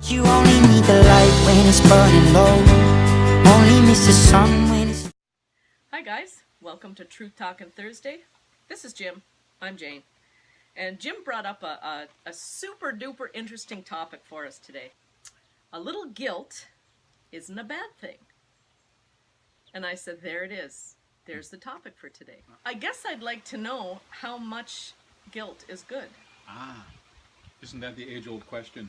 You only need the light when it's burning low. Only miss the sun when it's... Hi guys, welcome to Truth Talkin Thursday. This is Jim. I'm Jane. And Jim brought up a super duper interesting topic for us today. A little guilt isn't a bad thing. And I said, there it is. There's the topic for today. I guess I'd like to know how much guilt is good. Ah, isn't that the age-old question?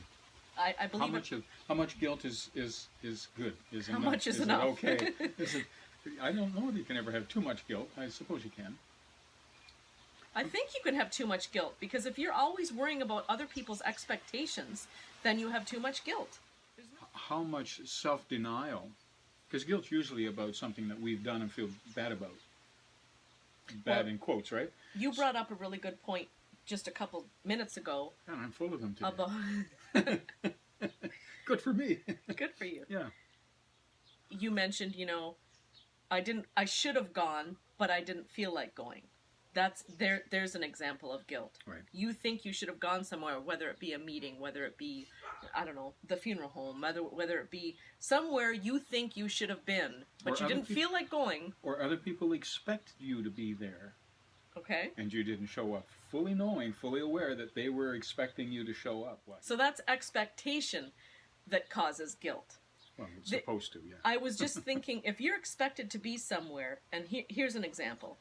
I believe how much guilt is good? Is how enough? much is enough? It okay? I don't know if you can ever have too much guilt. I suppose you can. I think you can have too much guilt, because if you're always worrying about other people's expectations, then you have too much guilt. How much self-denial? Because guilt's usually about something that we've done and feel bad about. Bad in quotes, right? You brought up a really good point just a couple minutes ago. Yeah, I'm full of them today. About Good for me. Good for you. Yeah. You mentioned, I should have gone, but I didn't feel like going. There's an example of guilt. Right. You think you should have gone somewhere, whether it be a meeting, whether it be, I don't know, the funeral home, whether it be somewhere you think you should have been, but you didn't feel like going. Or other people expect you to be there. Okay. And you didn't show up, fully knowing, fully aware that they were expecting you to show up. What? So that's expectation that causes guilt. Well, it's supposed to, yeah. I was just thinking, if you're expected to be somewhere, and here's an example.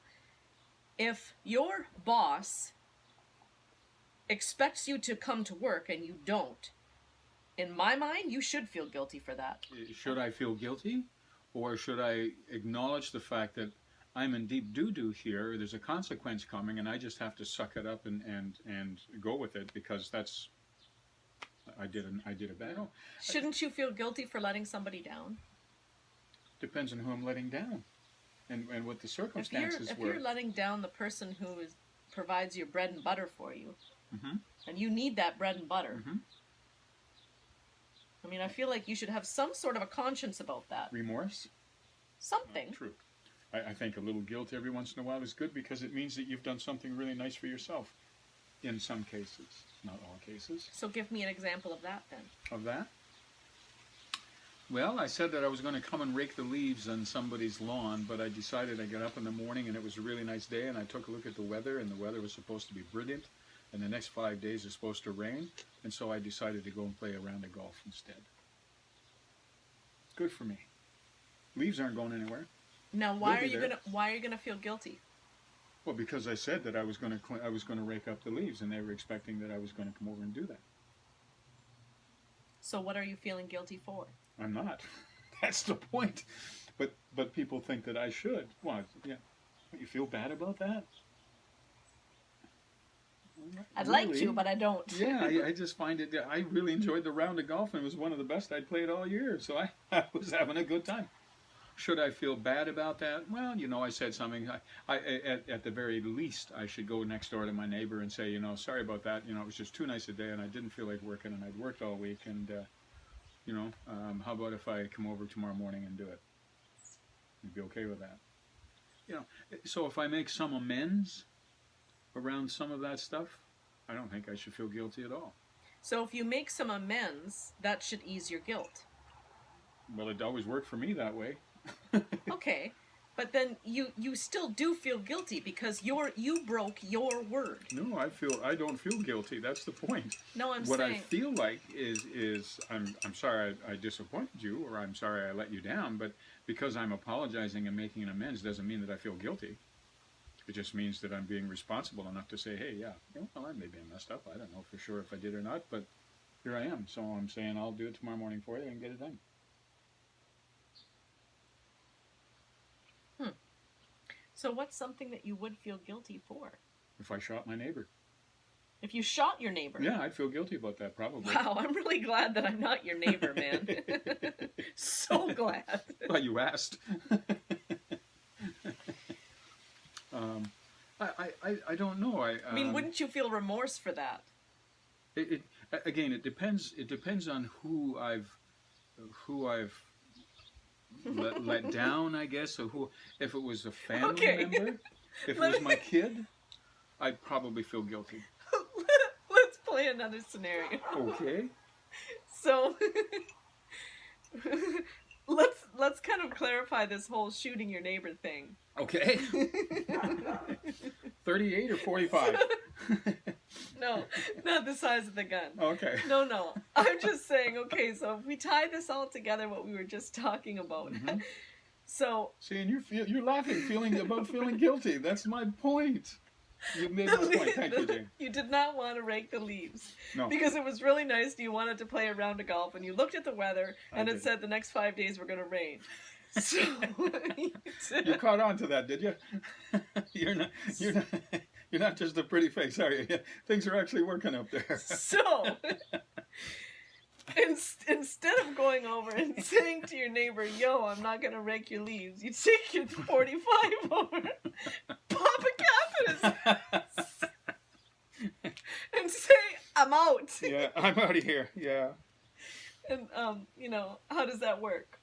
If your boss expects you to come to work and you don't, in my mind, you should feel guilty for that. Should I feel guilty? Or should I acknowledge the fact that I'm in deep doo-doo here, there's a consequence coming, and I just have to suck it up and go with it, because that's... I did a bad... No. Shouldn't you feel guilty for letting somebody down? Depends on who I'm letting down. And what the circumstances if were. you're letting down the person who provides your bread and butter for you, mm-hmm. and you need that bread and butter, mm-hmm. I mean, I feel like you should have some sort of a conscience about that. Remorse? Something. True. I think a little guilt every once in a while is good, because it means that you've done something really nice for yourself. In some cases. Not all cases. So give me an example of that, then. Of that? Well, I said that I was going to come and rake the leaves on somebody's lawn, but I decided I'd get up in the morning and it was a really nice day, and I took a look at the weather, and the weather was supposed to be brilliant, and the next 5 days is supposed to rain, and so I decided to go and play a round of golf instead. Good for me. Leaves aren't going anywhere. Now, why are you gonna feel guilty? Well, because I said that I was going to rake up the leaves, and they were expecting that I was going to come over and do that. So what are you feeling guilty for? I'm not. That's the point. But people think that I should. What? Yeah. You feel bad about that? I'd like to, but I don't. Yeah, I just find it. I really enjoyed the round of golf, and it was one of the best I'd played all year. So I was having a good time. Should I feel bad about that? Well, I said something. At the very least, I should go next door to my neighbor and say, sorry about that. It was just too nice a day, and I didn't feel like working, and I'd worked all week, and how about if I come over tomorrow morning and do it? You'd be okay with that. So if I make some amends around some of that stuff, I don't think I should feel guilty at all. So if you make some amends, that should ease your guilt. Well, it always worked for me that way. Okay, but then you still do feel guilty because you broke your word. No, I don't feel guilty. That's the point. No, I'm what saying... I feel like is I'm sorry I disappointed you, or I'm sorry I let you down, but because I'm apologizing and making an amends doesn't mean that I feel guilty. It just means that I'm being responsible enough to say, hey, yeah, well, maybe I messed up. I don't know for sure if I did or not, but here I am. So I'm saying I'll do it tomorrow morning for you and get it done. So what's something that you would feel guilty for? If I shot my neighbor. If you shot your neighbor? Yeah, I'd feel guilty about that, probably. Wow, I'm really glad that I'm not your neighbor, man. So glad. Well, you asked. I don't know. I mean, wouldn't you feel remorse for that? Again, it depends. It depends on who I've let down, I guess, or who. If it was a family member, if it was my kid, I'd probably feel guilty. Let's play another scenario. Okay. So let's kind of clarify this whole shooting your neighbor thing. Okay. 38 or 45? No, not the size of the gun. Okay. No. I'm just saying, okay, so if we tie this all together, what we were just talking about. Mhm. So See, and you're laughing, feeling guilty. That's my point. You made my point. Thank you, Jane. you did not want to rake the leaves. No. Because it was really nice and you wanted to play a round of golf and you looked at the weather and I it did. said the next 5 days were going to rain. So You caught on to that, did you? You're not just a pretty face, are you? Things are actually working up there. So instead of going over and saying to your neighbor, yo, I'm not going to rake your leaves, you take your 45 over, pop a cap in his ass, and say, I'm out. Yeah, I'm out of here. Yeah. And, how does that work?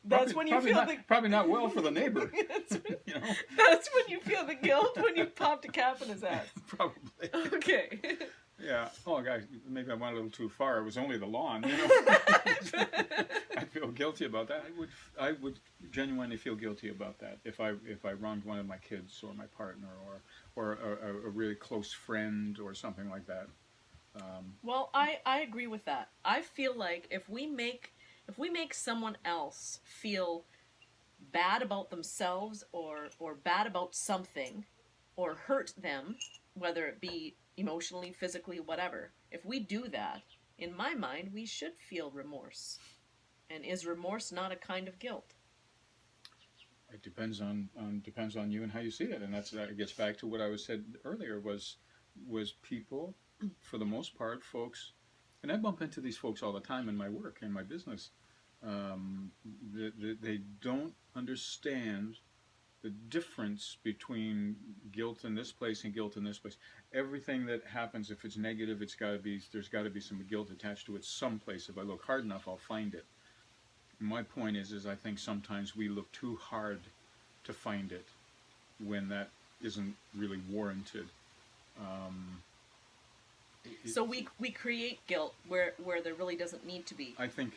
That's when you feel probably not well for the neighbor. that's, when, You know? that's when you feel the guilt when you popped a cap in his ass. Probably. Okay. Yeah. Oh, gosh, maybe I went a little too far. It was only the lawn, I feel guilty about that. I would genuinely feel guilty about that if I wronged one of my kids or my partner or a really close friend or something like that. Well, I agree with that. I feel like if we make someone else feel bad about themselves or bad about something or hurt them, whether it be emotionally, physically, whatever, if we do that, in my mind, we should feel remorse. And is remorse not a kind of guilt? It depends on you and how you see it, and that gets back to what I said earlier. Was people, for the most part, folks, and I bump into these folks all the time in my work, in my business. They don't understand the difference between guilt in this place and guilt in this place. Everything that happens, if it's negative, there's got to be some guilt attached to it someplace. If I look hard enough, I'll find it. My point is I think sometimes we look too hard to find it when that isn't really warranted. So we create guilt where there really doesn't need to be. I think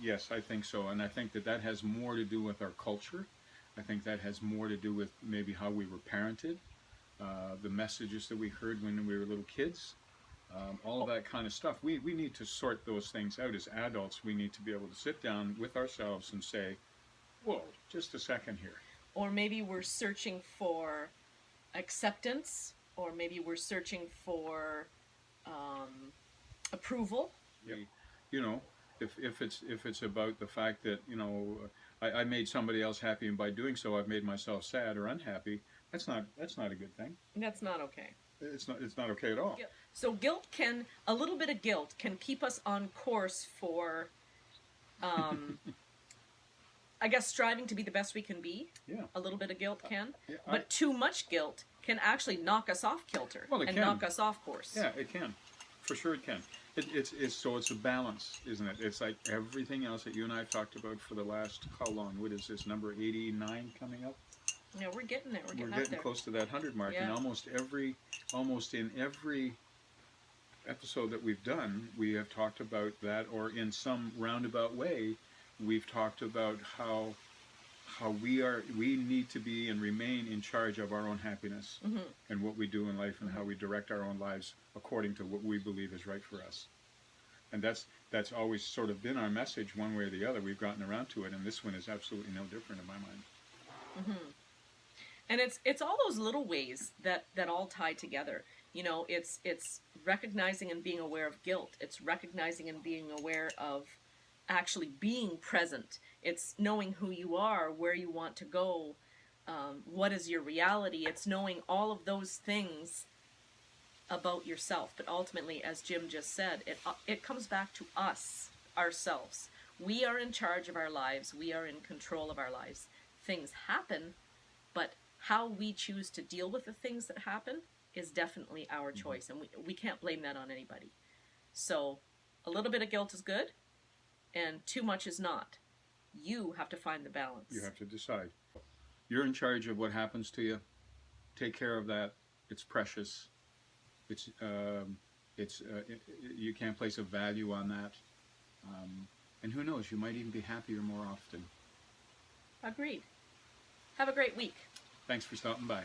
yes, I think so, and I think that has more to do with our culture. I think that has more to do with maybe how we were parented, the messages that we heard when we were little kids, all of that kind of stuff. We need to sort those things out as adults. We need to be able to sit down with ourselves and say, whoa, just a second here. Or maybe we're searching for acceptance, or maybe we're searching for approval. Yeah. You know, if it's about the fact that, I made somebody else happy, and by doing so I've made myself sad or unhappy, that's not a good thing. That's not okay. It's not okay at all. So a little bit of guilt can keep us on course for I guess striving to be the best we can be. Yeah. A little bit of guilt can. Yeah, but too much guilt can actually knock us off kilter and knock us off course. Yeah, it can. For sure it can. It's a balance, isn't it? It's like everything else that you and I have talked about for the last, how long? What is this, number 89 coming up? Yeah, we're getting there. We're getting We're getting close to that 100 mark, yeah. And almost in every episode that we've done, we have talked about that, or in some roundabout way, we've talked about how we need to be and remain in charge of our own happiness, mm-hmm. and what we do in life, and how we direct our own lives according to what we believe is right for us. And that's always sort of been our message, one way or the other. We've gotten around to it, and this one is absolutely no different in my mind. Mm-hmm. And it's all those little ways that all tie together. It's recognizing and being aware of guilt. It's recognizing and being aware of actually being present. It's knowing who you are, where you want to go, what is your reality. It's knowing all of those things about yourself. But ultimately, as Jim just said, it comes back to us, ourselves. We are in charge of our lives. We are in control of our lives. Things happen, but how we choose to deal with the things that happen is definitely our choice, and we can't blame that on anybody. So a little bit of guilt is good, and too much is not. You have to find the balance. You have to decide. You're in charge of what happens to you. Take care of that. It's precious. It's you can't place a value on that. And who knows, you might even be happier more often. Agreed. Have a great week. Thanks for stopping by.